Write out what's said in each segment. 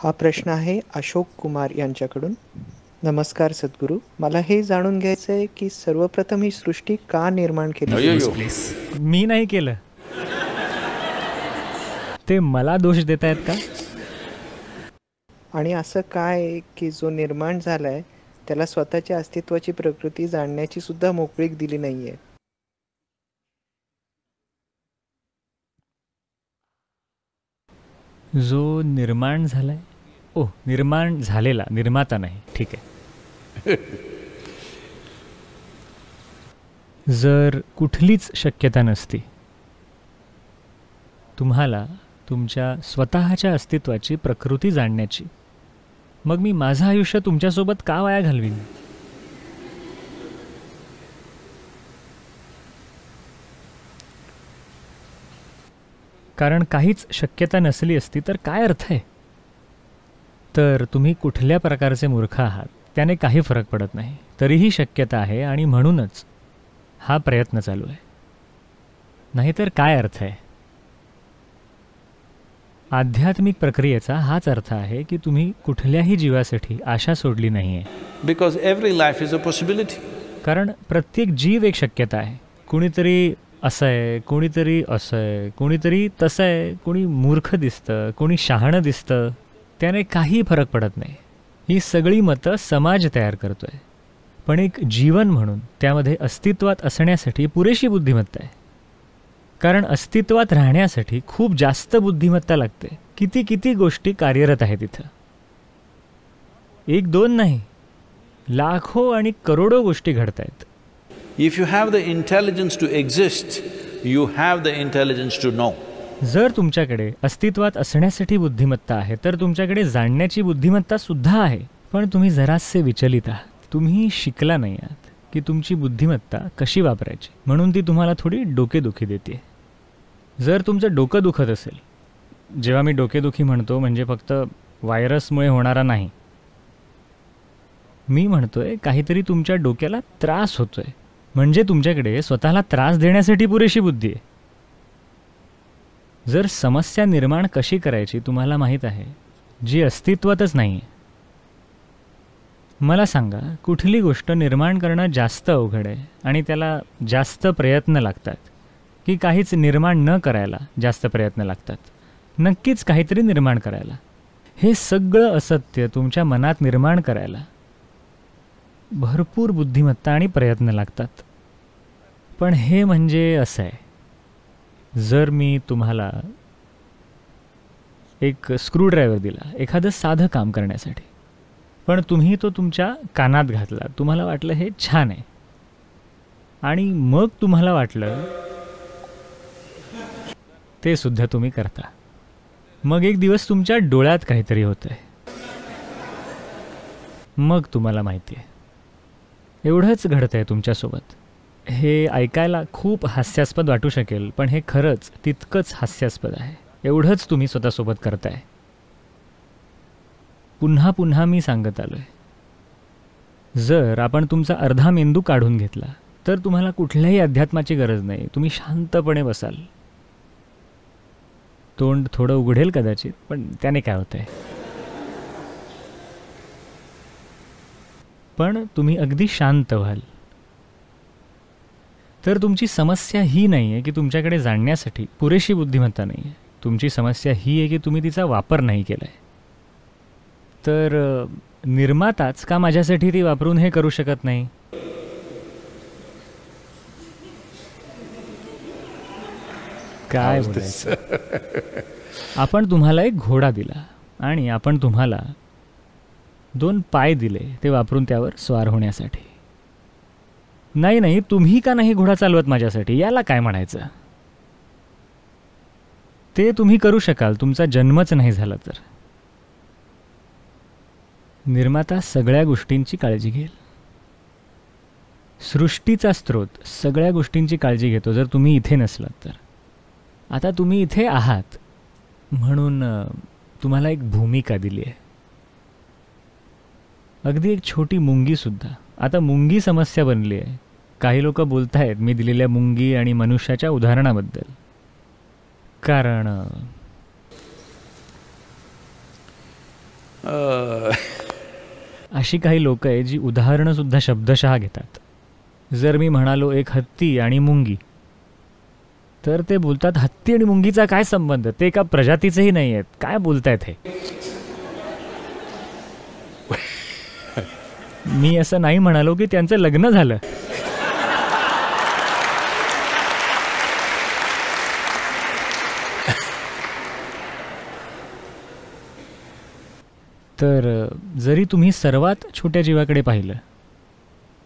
हा प्रश्न आहे अशोक कुमार यांच्याकडून. नमस्कार सद्गुरू. मला हे जाणून घ्यायचं आहे की सर्वप्रथम ही सृष्टी का निर्माण केली गेली? प्लीज मी नाही केलं. ते मला दोष देत आहेत का? आणि असं काय आहे की जो निर्माण झालाय त्याला स्वतःच्या अस्तित्वाची प्रकृती जाणण्याची सुद्धा मोकळीक दिली नाहीये? जो निर्माण झालाय, निर्माण झालेला, निर्माता नाही. ठीक आहे. जर कुठलीच शक्यता नसती तुम्हाला तुमच्या स्वतःच्या अस्तित्वाची प्रकृती जाणण्याची, मग मी माझं आयुष्य तुमच्यासोबत का वाया घालवीन? कारण काहीच शक्यता नसली असती तर काय अर्थ आहे? तर तुम्ही कुठल्या प्रकारचे मूर्ख आहात त्याने काही फरक पडत नाही. तरीही शक्यता आहे आणि म्हणूनच हा प्रयत्न चालू आहे. नाहीतर काय अर्थ आहे? आध्यात्मिक प्रक्रियेचा हाच अर्थ आहे की तुम्ही कुठल्याही जीवासाठी आशा सोडली नाही आहे. Because every life is a possibility. कारण प्रत्येक जीव एक शक्यता आहे. कुणीतरी असं आहे, कोणीतरी असं आहे, कोणीतरी तसं आहे, कोणी मूर्ख दिसतं, कोणी शहाणं दिसतं, त्याने काही फरक पडत नाही. ही सगळी मतं समाज तयार करतोय. पण एक जीवन म्हणून त्यामध्ये अस्तित्वात असण्यासाठी पुरेशी बुद्धिमत्ता आहे. कारण अस्तित्वात राहण्यासाठी खूप जास्त बुद्धिमत्ता लागते. किती किती गोष्टी कार्यरत आहेत इथं. एक दोन नाही, लाखो आणि करोडो गोष्टी घडत आहेत. If you have the intelligence to exist, you have the intelligence to know. जर तुमच्याकडे अस्तित्वात असण्यासाठी बुद्धिमत्ता आहे तर तुमच्याकडे जाणण्याची बुद्धिमत्ता सुद्धा आहे. पण तुम्ही जरासे विचलित आहात. तुम्ही शिकला नाही आहात की तुमची बुद्धिमत्ता कशी वापरायची, म्हणून ती तुम्हाला थोडी डोकेदुखी देते. जर तुमचं डोकं दुखत असेल, जेव्हा मी डोकेदुखी म्हणतो म्हणजे फक्त व्हायरसमुळे होणारा नाही, मी म्हणतोय काहीतरी तुमच्या डोक्याला त्रास होतोय, म्हणजे तुमच्याकडे स्वतःला त्रास देण्यासाठी पुरेशी बुद्धी आहे. जर समस्या निर्माण कशी करायची तुम्हाला माहीत आहे, जी अस्तित्वातच नाही आहे, मला सांगा कुठली गोष्ट निर्माण करणं जास्त अवघड आहे आणि त्याला जास्त प्रयत्न लागतात, की काहीच निर्माण न करायला जास्त प्रयत्न लागतात? नक्कीच काहीतरी निर्माण करायला. हे सगळं असत्य तुमच्या मनात निर्माण करायला भरपूर बुद्धिमत्ता आणि प्रयत्न लागतात. पण हे म्हणजे असं आहे, जर मी तुम्हाला एक स्क्रूड्रायव्हर दिला एखादं साधं काम करण्यासाठी, पण तुम्ही तो तुमच्या कानात घातला, तुम्हाला वाटलं हे छान आहे, आणि मग तुम्हाला वाटलं ते सुद्धा तुम्ही करता. मग एक दिवस तुमच्या डोळ्यात काहीतरी होतंय, मग तुम्हाला माहिती आहे एवढंच घडतंय तुमच्यासोबत. हे ऐकायला खूप हास्यास्पद वाटू शकेल, पण हे खरंच तितकंच हास्यास्पद आहे. एवढंच तुम्ही स्वतःसोबत करताय. पुन्हा पुन्हा मी सांगत आलोय, जर आपण तुमचा अर्धा मेंदू काढून घेतला तर तुम्हाला कुठल्याही अध्यात्माची गरज नाही. तुम्ही शांतपणे बसाल. तोंड थोडं उघडेल कदाचित, पण त्याने काय होतंय? पण तुम्ही अगदी शांत व्हाल. तर तुमची समस्या ही नाही आहे की तुमच्याकडे जाणण्यासाठी पुरेशी बुद्धिमत्ता नाही आहे. तुमची समस्या ही आहे की तुम्ही तिचा वापर नाही केला आहे. तर निर्माताच का माझ्यासाठी ती वापरून हे करू शकत नाही? काय बोलायचं? आपण तुम्हाला एक घोडा दिला आणि आपण तुम्हाला 2 पाय दिले ते वापरून त्यावर स्वार होण्यासाठी. नाही, तुम्ही का नाही घोडा चालवत माझ्यासाठी? याला काय म्हणायचं? ते तुम्ही करू शकाल, तुमचा जन्मच नाही झाला तर. निर्माता सगळ्या गोष्टींची काळजी घेईल. सृष्टीचा स्रोत सगळ्या गोष्टींची काळजी घेतो जर तुम्ही इथे नसलात तर. आता तुम्ही इथे आहात म्हणून तुम्हाला एक भूमिका दिली आहे. अगदी एक छोटी मुंगीसुद्धा. आता मुंगी समस्या बनली आहे. काही लोक बोलत आहेत मी दिलेल्या मुंगी आणि मनुष्याच्या उदाहरणाबद्दल. कारण अशी काही लोक आहे जी उदाहरणं सुद्धा शब्दशः घेतात. जर मी म्हणालो एक हत्ती आणि मुंगी, तर ते बोलतात हत्ती आणि मुंगीचा काय संबंध, ते एका प्रजातीचेही नाही आहेत, काय बोलतायत हे. मी असं नाही म्हणालो की त्यांचं लग्न झालं. तर जरी तुम्ही सर्वात छोट्या जीवाकडे पाहिलं,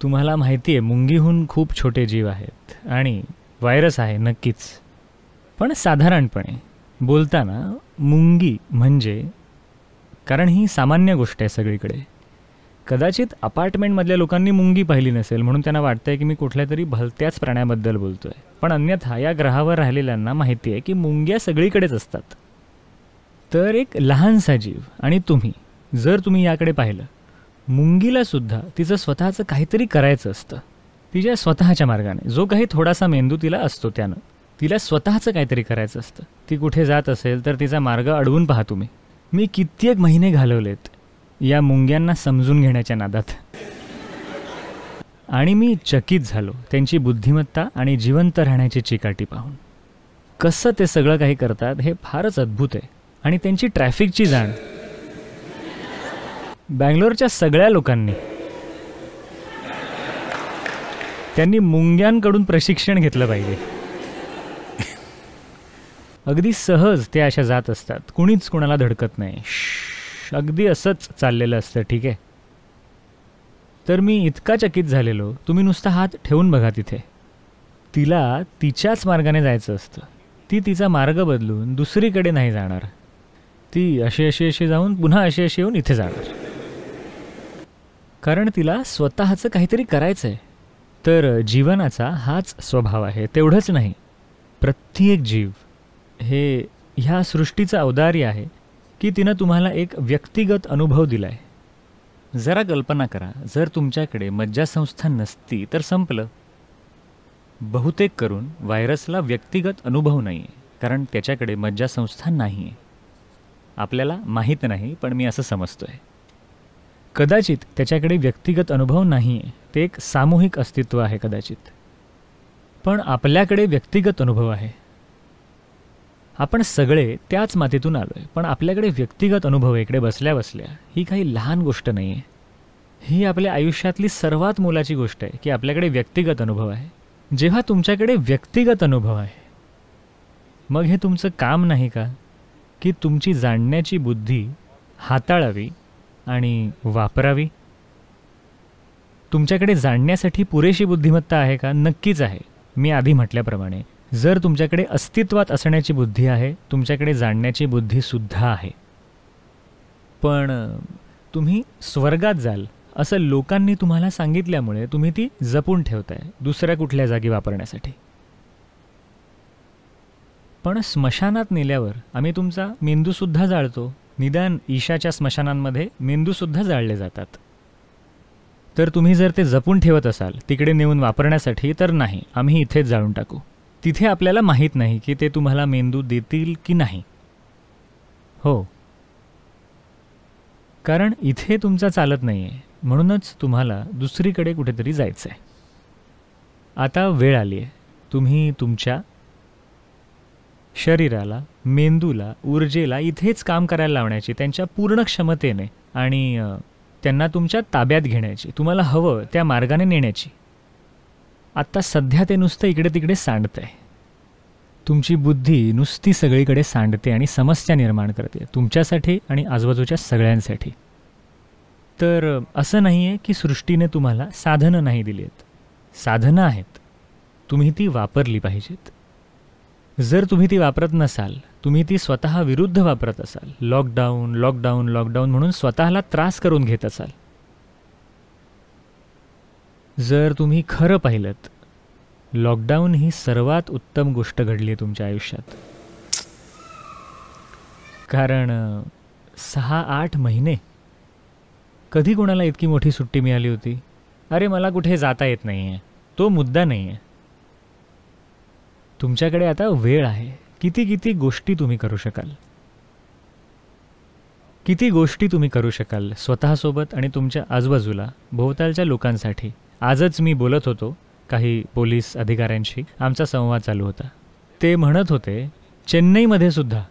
तुम्हाला माहिती आहे मुंगीहून खूप छोटे जीव आहेत आणि व्हायरस आहे नक्कीच, पण साधारणपणे बोलताना मुंगी म्हणजे, कारण ही सामान्य गोष्ट आहे सगळीकडे, कदाचित अपार्टमेंटमधल्या लोकांनी मुंगी पाहिली नसेल म्हणून त्यांना वाटतंय की मी कुठल्या तरी भलत्याच प्राण्याबद्दल बोलतोय, पण अन्यथा या ग्रहावर राहिलेल्यांना माहिती आहे की मुंग्या सगळीकडेच असतात. तर एक लहानसा जीव, आणि जर तुम्ही याकडे पाहिलं, मुंगीला सुद्धा तिचं स्वतःचं काहीतरी करायचं असतं. तिच्या स्वतःच्या मार्गाने जो काही थोडासा मेंदू तिला असतो त्यानं तिला स्वतःचं काहीतरी करायचं असतं. ती कुठे जात असेल तर तिचा मार्ग अडवून पहा तुम्ही. मी कित्येक महिने घालवलेत या मुंग्यांना समजून घेण्याच्या नादात, आणि मी चकित झालो त्यांची बुद्धिमत्ता आणि जिवंत राहण्याची चिकाटी पाहून. कसं ते सगळं काही करतात हे फारच अद्भुत आहे. आणि त्यांची ट्रॅफिकची जाण बँगलोरच्या सगळ्या लोकांनी, त्यांनी मुंग्यांकडून प्रशिक्षण घेतलं पाहिजे. अगदी सहज ते अशा जात असतात, कुणीच कुणाला धडकत नाही, अगदी असंच चाललेलं असतं. ठीक आहे. तर मी इतका चकित झालेलो, तुम्ही नुसता हात ठेवून बघा तिथे. तिला तिच्याच मार्गाने जायचं असतं. ती तिचा मार्ग बदलून दुसरीकडे नाही जाणार. ती अशी जाऊन पुन्हा अशी येऊन इथे जाणार, कारण तिला स्वतःचं काहीतरी करायचं आहे. तर जीवनाचा हाच स्वभाव आहे. तेवढंच नाही, प्रत्येक जीव हे ह्या सृष्टीचं औदार्य आहे की तिनं तुम्हाला एक व्यक्तिगत अनुभव दिला आहे. जरा कल्पना करा, जर तुमच्याकडे मज्जासंस्था नसती तर संपलं. बहुतेक करून व्हायरसला व्यक्तिगत अनुभव नाही आहे, कारण त्याच्याकडे मज्जासंस्था नाही आहे. आपल्याला माहीत नाही, पण मी असं समजतोय. कदाचित त्याच्याकडे व्यक्तिगत अनुभव नाही आहे, ते एक सामूहिक अस्तित्व आहे कदाचित. पण आपल्याकडे व्यक्तिगत अनुभव आहे. आपण सगळे त्याच मातीतून आलोय, पण आपल्याकडे व्यक्तिगत अनुभव इकडे बसल्या बसल्या ही काही लहान गोष्ट नाही आहे. ही आपल्या आयुष्यातली सर्वात मोलाची गोष्ट आहे की आपल्याकडे व्यक्तिगत अनुभव आहे. जेव्हा तुमच्याकडे व्यक्तिगत अनुभव आहे, मग हे तुमचं काम नाही का की तुमची जाणण्याची बुद्धी हाताळावी आणि वापरावी? तुमच्याकडे जाणण्यासाठी पुरेशी बुद्धिमत्ता आहे का? नक्कीच आहे. मी आधी म्हटल्याप्रमाणे, जर तुमच्याकडे अस्तित्वात असण्याची बुद्धी आहे, तुमच्याकडे जाणण्याची बुद्धीसुद्धा आहे. पण तुम्ही स्वर्गात जाल असं लोकांनी तुम्हाला सांगितल्यामुळे तुम्ही ती जपून ठेवताय दुसऱ्या कुठल्या जागी वापरण्यासाठी. पण स्मशानात नेल्यावर आम्ही तुमचा मेंदूसुद्धा जाळतो. निदान ईशाच्या स्मशानांमध्ये मेंदूसुद्धा जाळले जातात. तर तुम्ही जर ते जपून ठेवत असाल तिकडे नेऊन वापरण्यासाठी, तर नाही, आम्ही इथेच जाळून टाकू. तिथे आपल्याला माहीत नाही की ते तुम्हाला मेंदू देतील की नाही. हो, कारण इथे तुमचा चालत नाही आहे, म्हणूनच तुम्हाला दुसरीकडे कुठेतरी जायचं आहे. आता वेळ आली आहे तुम्ही तुमच्या शरीराला, मेंदूला, ऊर्जेला इथेच काम करायला लावण्याची, त्यांच्या पूर्ण क्षमतेने, आणि त्यांना तुमच्या ताब्यात घेण्याची, तुम्हाला हवं त्या मार्गाने नेण्याची. आत्ता सध्या ते नुसतं इकडे तिकडे सांडतंय. तुमची बुद्धी नुसती सगळीकडे सांडते आणि समस्या निर्माण करते तुमच्यासाठी आणि आजूबाजूच्या सगळ्यांसाठी. तर असं नाही आहे की सृष्टीने तुम्हाला साधनं नाही दिली आहेत. साधनं आहेत, तुम्ही ती वापरली पाहिजेत. जर तुम्ही ती वापरत नसाल, तुम्ही ती स्वतः विरुद्ध वापरत असाल, लॉकडाऊन लॉकडाऊन लॉकडाऊन म्हणून स्वतःला त्रास करून घेत असाल, जर तुम्ही खरं पाहिलंत, लॉकडाऊन ही सर्वात उत्तम गोष्ट घडली आहे तुमच्या आयुष्यात. कारण 6-8 महिने कधी कोणाला इतकी मोठी सुट्टी मिळाली होती? अरे मला कुठे जाता येत नाही आहे, तो मुद्दा नाही आहे. तुमच्याकडे आता वेळ आहे. किती किती गोष्टी तुम्ही करू शकाल. किती गोष्टी तुम्ही करू शकाल स्वतःसोबत आणि तुमच्या आजूबाजूला भोवतालच्या लोकांसाठी. आजच मी बोलत होतो काही पोलीस अधिकाऱ्यांशी, आमचा संवाद चालू होता. ते म्हणत होते चेन्नईमध्ये सुद्धा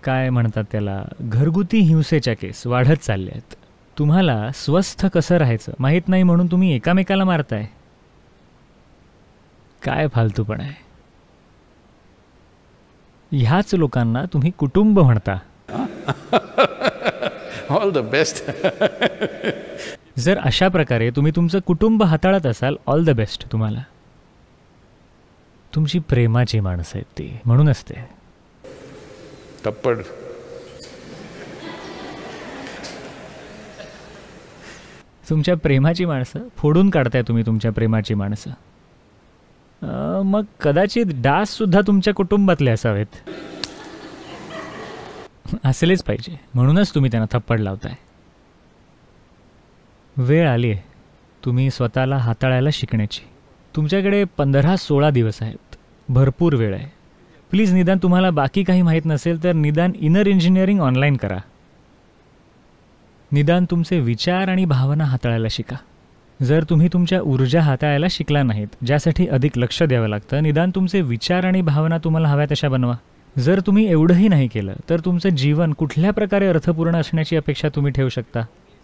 काय म्हणतात त्याला, घरगुती हिंसेच्या केस वाढत चालल्या आहेत. तुम्हाला स्वस्थ कसं राहायचं माहीत नाही म्हणून तुम्ही एकामेकाला मारताय. काय फालतूपण आहे. ह्याच लोकांना तुम्ही कुटुंब म्हणता. All the best. जर अशा प्रकारे तुम्ही तुमचं कुटुंब हाताळत असाल, ऑल द बेस्ट तुम्हाला. तुमची प्रेमाची माणसं आहेत ती, म्हणूनच ते. थप्पड. तुमच्या प्रेमाची माणसं फोडून काढताय तुम्ही तुमच्या प्रेमाची माणसं. मग कदाचित डाससुद्धा तुमच्या कुटुंबातले असावेत. असलेच पाहिजे, म्हणूनच तुम्ही त्यांना थप्पड लावताय. वेळ आली आहे तुम्ही स्वतःला हाताळायला शिकण्याची. तुमच्याकडे 15-16 दिवस आहेत, भरपूर वेळ आहे. प्लीज निदान तुम्हाला बाकी काही माहीत नसेल तर निदान इनर इंजिनिअरिंग ऑनलाईन करा. निदान तुमचे विचार आणि भावना हाताळायला शिका. जर तुम्ही तुमच्या ऊर्जा हाताळायला शिकला नाहीत, ज्यासाठी अधिक लक्ष द्यावं लागतं, निदान तुमचे विचार आणि भावना तुम्हाला हव्या तशा बनवा. जर तुम्ही एवढंही नाही केलं तर तुमचं जीवन कुठल्या प्रकारे अर्थपूर्ण असण्याची अपेक्षा तुम्ही ठेवू शकता.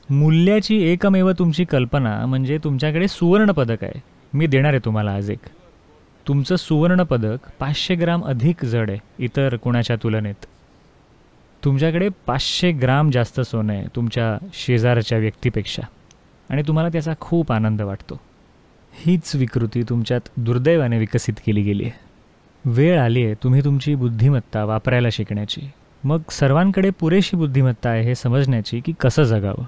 मूल्याची एकमेव तुमची कल्पना म्हणजे तुमच्याकडे सुवर्णपदक आहे. मी देणार आहे तुम्हाला आज एक. तुमचं सुवर्णपदक 500 ग्राम अधिक जड आहे इतर कुणाच्या तुलनेत. तुमच्याकडे 500 ग्राम जास्त सोनं आहे तुमच्या शेजारच्या व्यक्तीपेक्षा आणि तुम्हाला त्याचा खूप आनंद वाटतो. हीच विकृती तुमच्यात दुर्दैवाने विकसित केली गेली आहे. वेळ आली आहे तुम्ही तुमची बुद्धिमत्ता वापरायला शिकण्याची. मग सर्वांकडे पुरेशी बुद्धिमत्ता आहे हे समजण्याची की कसं जगावं.